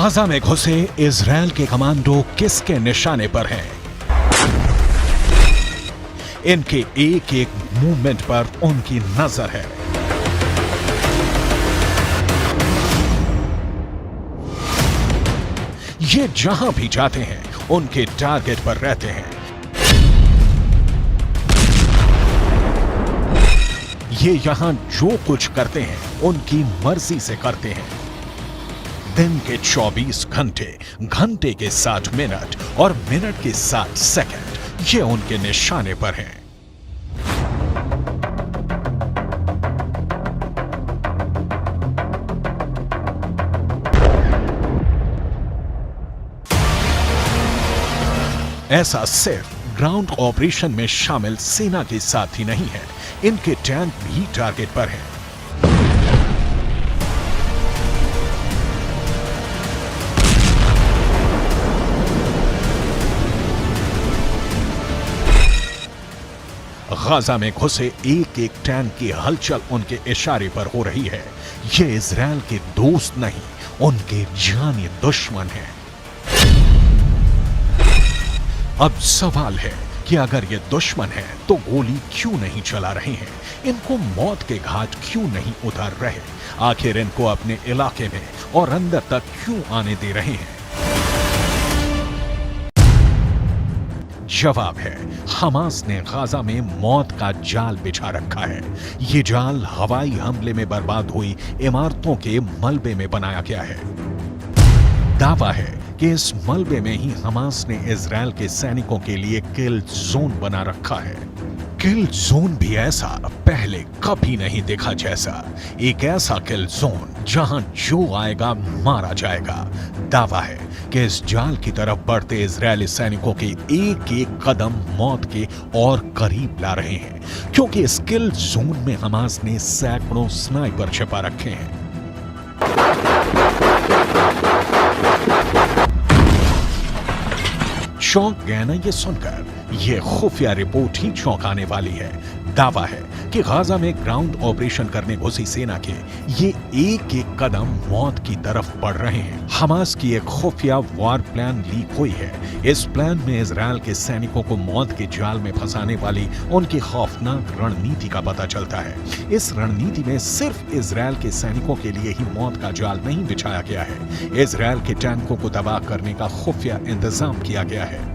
Gaza में घुसे Israel के कमांडो किसके निशाने पर हैं? इनके एक एक मूवमेंट पर उनकी नजर है। ये जहां भी जाते हैं उनके टारगेट पर रहते हैं। ये यहां जो कुछ करते हैं उनकी मर्जी से करते हैं। दिन के 24 घंटे, घंटे के 60 मिनट और मिनट के 60 सेकंड ये उनके निशाने पर हैं। ऐसा सिर्फ ग्राउंड ऑपरेशन में शामिल सेना के साथ ही नहीं है, इनके टैंक भी टारगेट पर हैं। गाजा में घुसे एक एक टैंक की हलचल उनके इशारे पर हो रही है। ये इजरायल के दोस्त नहीं, उनके जानी दुश्मन हैं। अब सवाल है कि अगर ये दुश्मन है तो गोली क्यों नहीं चला रहे हैं? इनको मौत के घाट क्यों नहीं उतार रहे? आखिर इनको अपने इलाके में और अंदर तक क्यों आने दे रहे हैं? जवाब है, हमास ने गाजा में मौत का जाल बिछा रखा है। ये जाल हवाई हमले में बर्बाद हुई इमारतों के मलबे में बनाया गया है। दावा है कि इस मलबे में ही हमास ने इजरायल के सैनिकों के लिए किल जोन बना रखा है। किल जोन भी ऐसा पहले कभी नहीं देखा जैसा। एक ऐसा किल जोन जहां जो आएगा मारा जाएगा। दावा है कि इस जाल की तरफ बढ़ते इजरायली सैनिकों के एक एक कदम मौत के और करीब ला रहे हैं, क्योंकि इस किल जोन में हमास ने सैकड़ों स्नाइपर छिपा रखे हैं। चौंक गए ना ये सुनकर? ये खुफिया रिपोर्ट ही चौंकाने वाली है। दावा है कि गाजा में ग्राउंड ऑपरेशन करने घुसी सेना के ये एक एक कदम मौत की तरफ बढ़ रहे हैं। हमास की एक खुफिया वॉर प्लान लीक हुई है। इस प्लान में इजरायल के सैनिकों को मौत के जाल में फंसाने वाली उनकी खौफनाक रणनीति का पता चलता है। इस रणनीति में सिर्फ इजरायल के सैनिकों के लिए ही मौत का जाल नहीं बिछाया गया है, इजरायल के टैंकों को तबाह करने का खुफिया इंतजाम किया गया है।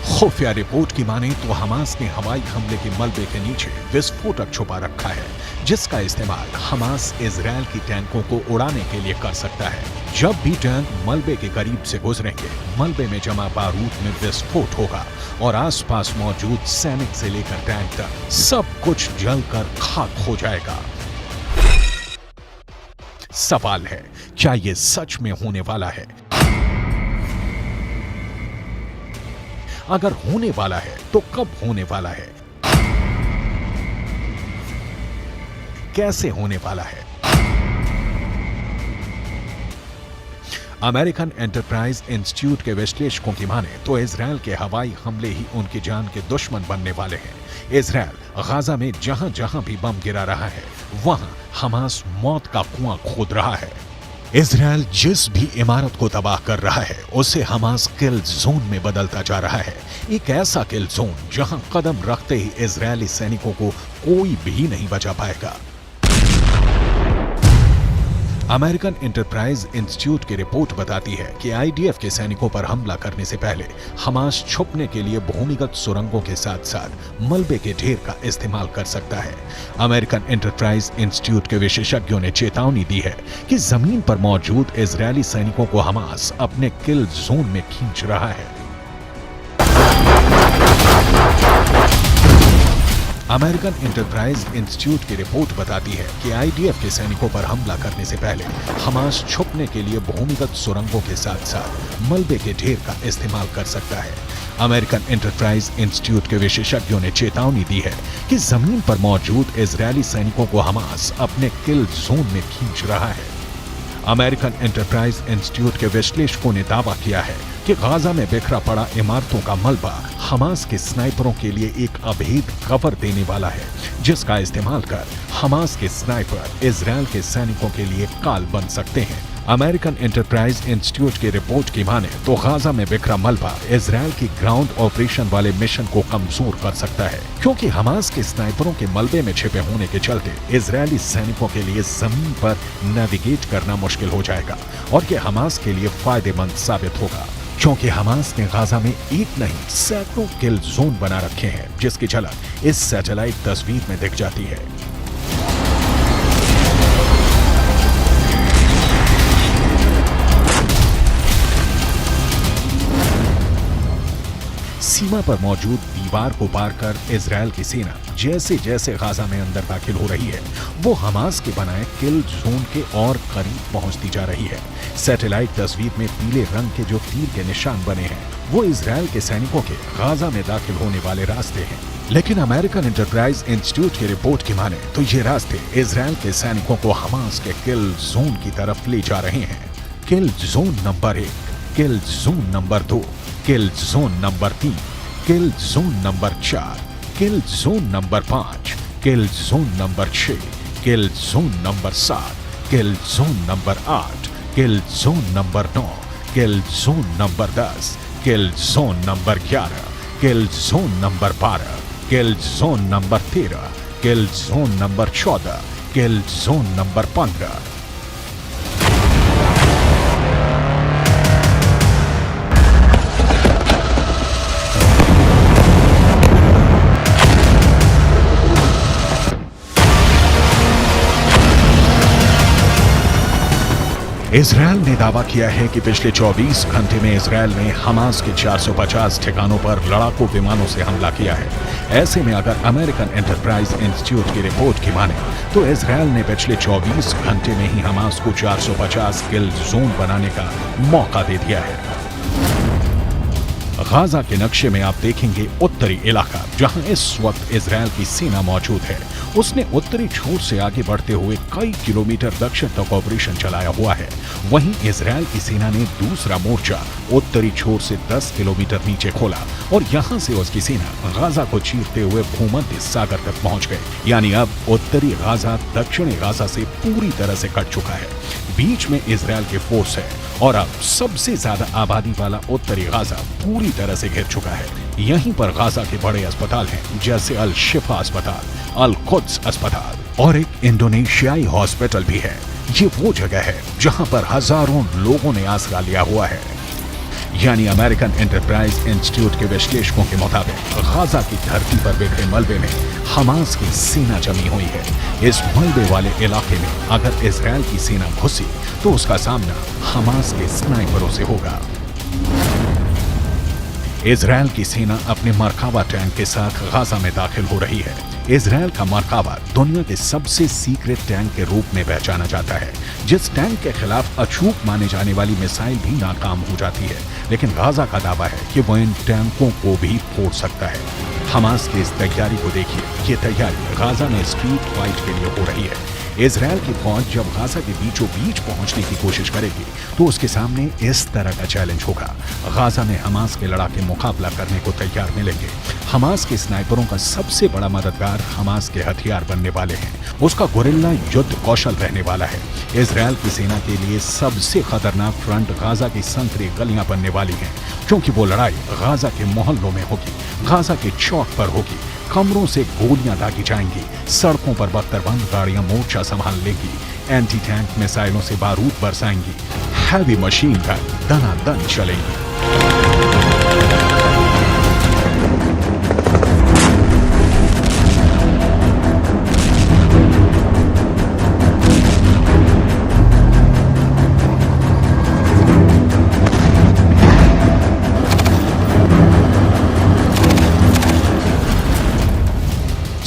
खुफिया रिपोर्ट की माने तो हमास ने हवाई हमले के मलबे के नीचे विस्फोटक छुपा रखा है, जिसका इस्तेमाल हमास इजरायल की टैंकों को उड़ाने के लिए कर सकता है। जब भी टैंक मलबे के करीब से गुजरेंगे, मलबे में जमा बारूद में विस्फोट होगा और आसपास मौजूद सैनिक से लेकर टैंक तक सब कुछ जलकर खाक हो जाएगा। सवाल है, क्या ये सच में होने वाला है? अगर होने वाला है तो कब होने वाला है? कैसे होने वाला है? अमेरिकन एंटरप्राइज इंस्टीट्यूट के विश्लेषकों की माने तो इजरायल के हवाई हमले ही उनकी जान के दुश्मन बनने वाले हैं। इजरायल गाजा में जहां जहां भी बम गिरा रहा है, वहां हमास मौत का कुआं खोद रहा है। इजरायल जिस भी इमारत को तबाह कर रहा है उसे हमास किल जोन में बदलता जा रहा है। एक ऐसा किल जोन जहां कदम रखते ही इजरायली सैनिकों को कोई भी नहीं बचा पाएगा। अमेरिकन एंटरप्राइज इंस्टीट्यूट की रिपोर्ट बताती है कि आईडीएफ के सैनिकों पर हमला करने से पहले हमास छुपने के लिए भूमिगत सुरंगों के साथ साथ मलबे के ढेर का इस्तेमाल कर सकता है। अमेरिकन एंटरप्राइज इंस्टीट्यूट के विशेषज्ञों ने चेतावनी दी है कि जमीन पर मौजूद इजरायली सैनिकों को हमास अपने किल जोन में खींच रहा है। अमेरिकन एंटरप्राइज इंस्टीट्यूट की रिपोर्ट बताती है कि आईडीएफ के सैनिकों पर हमला करने से पहले हमास छुपने के लिए भूमिगत सुरंगों के साथ साथ मलबे के ढेर का इस्तेमाल कर सकता है। अमेरिकन एंटरप्राइज इंस्टीट्यूट के विशेषज्ञों ने चेतावनी दी है कि जमीन पर मौजूद इजरायली सैनिकों को हमास अपने किल जोन में खींच रहा है। अमेरिकन एंटरप्राइज इंस्टीट्यूट के विश्लेषकों ने दावा किया है कि गाजा में बिखरा पड़ा इमारतों का मलबा हमास के स्नाइपरों के लिए एक अभेद कवर देने वाला है, जिसका इस्तेमाल कर हमास के स्नाइपर इजरायल के सैनिकों के लिए काल बन सकते हैं। अमेरिकन एंटरप्राइज इंस्टीट्यूट की रिपोर्ट की माने तो गाजा में बिखरा मलबा इजरायल की ग्राउंड ऑपरेशन वाले मिशन को कमजोर कर सकता है, क्योंकि हमास के स्नाइपरों के मलबे में छिपे होने के चलते इजरायली सैनिकों के लिए जमीन पर नेविगेट करना मुश्किल हो जाएगा और ये हमास के लिए फायदेमंद साबित होगा, क्योंकि हमास ने गाजा में एक नहीं सैकड़ों किल जोन बना रखे हैं, जिसकी झलक इस सैटेलाइट तस्वीर में दिख जाती है। सीमा पर मौजूद दीवार को पार कर इजरायल की सेना जैसे जैसे गाजा में अंदर दाखिल हो रही है, वो हमास के बनाए किल जोन के और करीब पहुंचती जा रही है। सैटेलाइट तस्वीर में पीले रंग के जो तीर के निशान बने हैं, वो इजरायल के सैनिकों के गाजा में दाखिल होने वाले रास्ते हैं। लेकिन अमेरिकन एंटरप्राइज इंस्टीट्यूट की रिपोर्ट की माने तो ये रास्ते इजरायल के सैनिकों को हमास के किल जोन की तरफ ले जा रहे हैं। किल जोन नंबर 1, किल जोन नंबर 2, किल जोन नंबर 3, किल जोन नंबर 4, किल जोन नंबर 5, किल जोन नंबर 6, किल जोन नंबर 7, किल जोन नंबर 8, किल जोन नंबर 9, किल जोन नंबर 10, किल जोन नंबर 11, किल जोन नंबर 12, किल जोन नंबर 13, किल जोन नंबर 14, किल जोन नंबर 15। इजरायल ने दावा किया है कि पिछले 24 घंटे में Israel ने Hamas के 450 ठिकानों पर लड़ाकू विमानों से हमला किया है। ऐसे में अगर अमेरिकन एंटरप्राइज इंस्टीट्यूट की रिपोर्ट की माने तो इजरायल ने पिछले 24 घंटे में ही हमास को 450 किल जोन बनाने का मौका दे दिया है। गाजा के नक्शे में आप देखेंगे उत्तरी इलाका जहां इस वक्त इजरायल की सेना मौजूद है। उसने उत्तरी छोर से आगे बढ़ते हुए कई किलोमीटर दक्षिण तक ऑपरेशन चलाया हुआ है। वहीं इजरायल की सेना ने दूसरा मोर्चा उत्तरी छोर से 10 किलोमीटर नीचे खोला और यहां से उसकी सेना गाजा को चीरते हुए भूमध्य सागर तक पहुंच गए। यानी अब उत्तरी गाजा दक्षिणी गाजा से पूरी तरह से कट चुका है। बीच में इजरायल के फोर्स है और अब सबसे ज्यादा आबादी वाला उत्तरी गाजा पूरी तरह से घिर चुका है। यहीं पर गाजा के बड़े अस्पताल हैं, जैसे अल शिफा अस्पताल, अल कुद्स अस्पताल और एक इंडोनेशियाई हॉस्पिटल भी है। ये वो जगह है जहां पर हजारों लोगों ने आसरा लिया हुआ है। यानी अमेरिकन एंटरप्राइज इंस्टीट्यूट के विश्लेषकों के मुताबिक गाजा की धरती पर बिखरे मलबे में हमास की सेना जमी हुई है। इस मलबे वाले इलाके में अगर इजरायल की सेना घुसी तो उसका सामना हमास के स्नाइपरों से होगा। इजरायल की सेना अपने मरकावा टैंक के साथ गाजा में दाखिल हो रही है। इजरायल का मरकावा दुनिया के सबसे सीक्रेट टैंक के रूप में पहचाना जाता है। जिस टैंक के खिलाफ अचूक माने जाने वाली मिसाइल भी नाकाम हो जाती है, लेकिन गाजा का दावा है कि वो इन टैंकों को भी फोड़ सकता है। हमास की इस तैयारी को देखिए। ये तैयारी गाजा में स्ट्रीट फाइट के लिए हो रही है। इजरायल की फौज जब गाजा के बीचों बीच पहुंचने की कोशिश करेगी तो उसके सामने इस तरह का चैलेंज होगा। गाजा में हमास के लड़ाके मुकाबला करने को तैयार मिलेंगे। हमास के स्नाइपरों का सबसे बड़ा मददगार हमास के हथियार बनने वाले हैं। उसका गोरिल्ला युद्ध कौशल रहने वाला है। इजरायल की सेना के लिए सबसे खतरनाक फ्रंट गाजा की संकरी गलियां बनने वाली हैं, क्योंकि वो लड़ाई गाजा के मोहल्लों में होगी, गाजा के चौक पर होगी। कमरों से गोलियां दागी जाएंगी, सड़कों पर बख्तरबंद गाड़ियां मोर्चा संभाल लेंगी, एंटी टैंक मिसाइलों से बारूद बरसाएंगी, हैवी मशीन गन दनादन चलेंगी।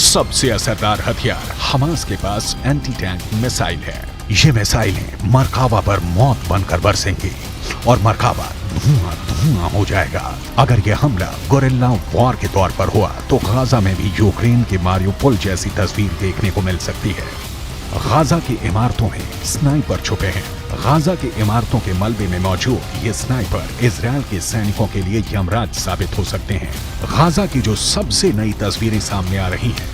सबसे असरदार हथियार हमास के पास एंटी टैंक मिसाइल है। ये मिसाइलें मरकावा पर मौत बनकर बरसेंगी और मरकावा धुआं धुआं हो जाएगा। अगर यह हमला गोरिल्ला वॉर के तौर पर हुआ तो गाजा में भी यूक्रेन के मारियोपोल जैसी तस्वीर देखने को मिल सकती है। गाजा की इमारतों में स्नाइपर छुपे हैं। गाजा की इमारतों के मलबे में मौजूद ये स्नाइपर इजरायल के सैनिकों के लिए यमराज साबित हो सकते हैं। गाजा की जो सबसे नई तस्वीरें सामने आ रही हैं,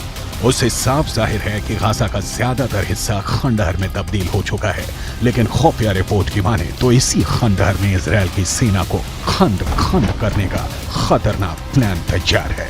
उससे साफ जाहिर है कि गाजा का ज्यादातर हिस्सा खंडहर में तब्दील हो चुका है। लेकिन खुफिया रिपोर्ट की माने तो इसी खंडहर में इजरायल की सेना को खंड खंड करने का खतरनाक प्लान तैयार है।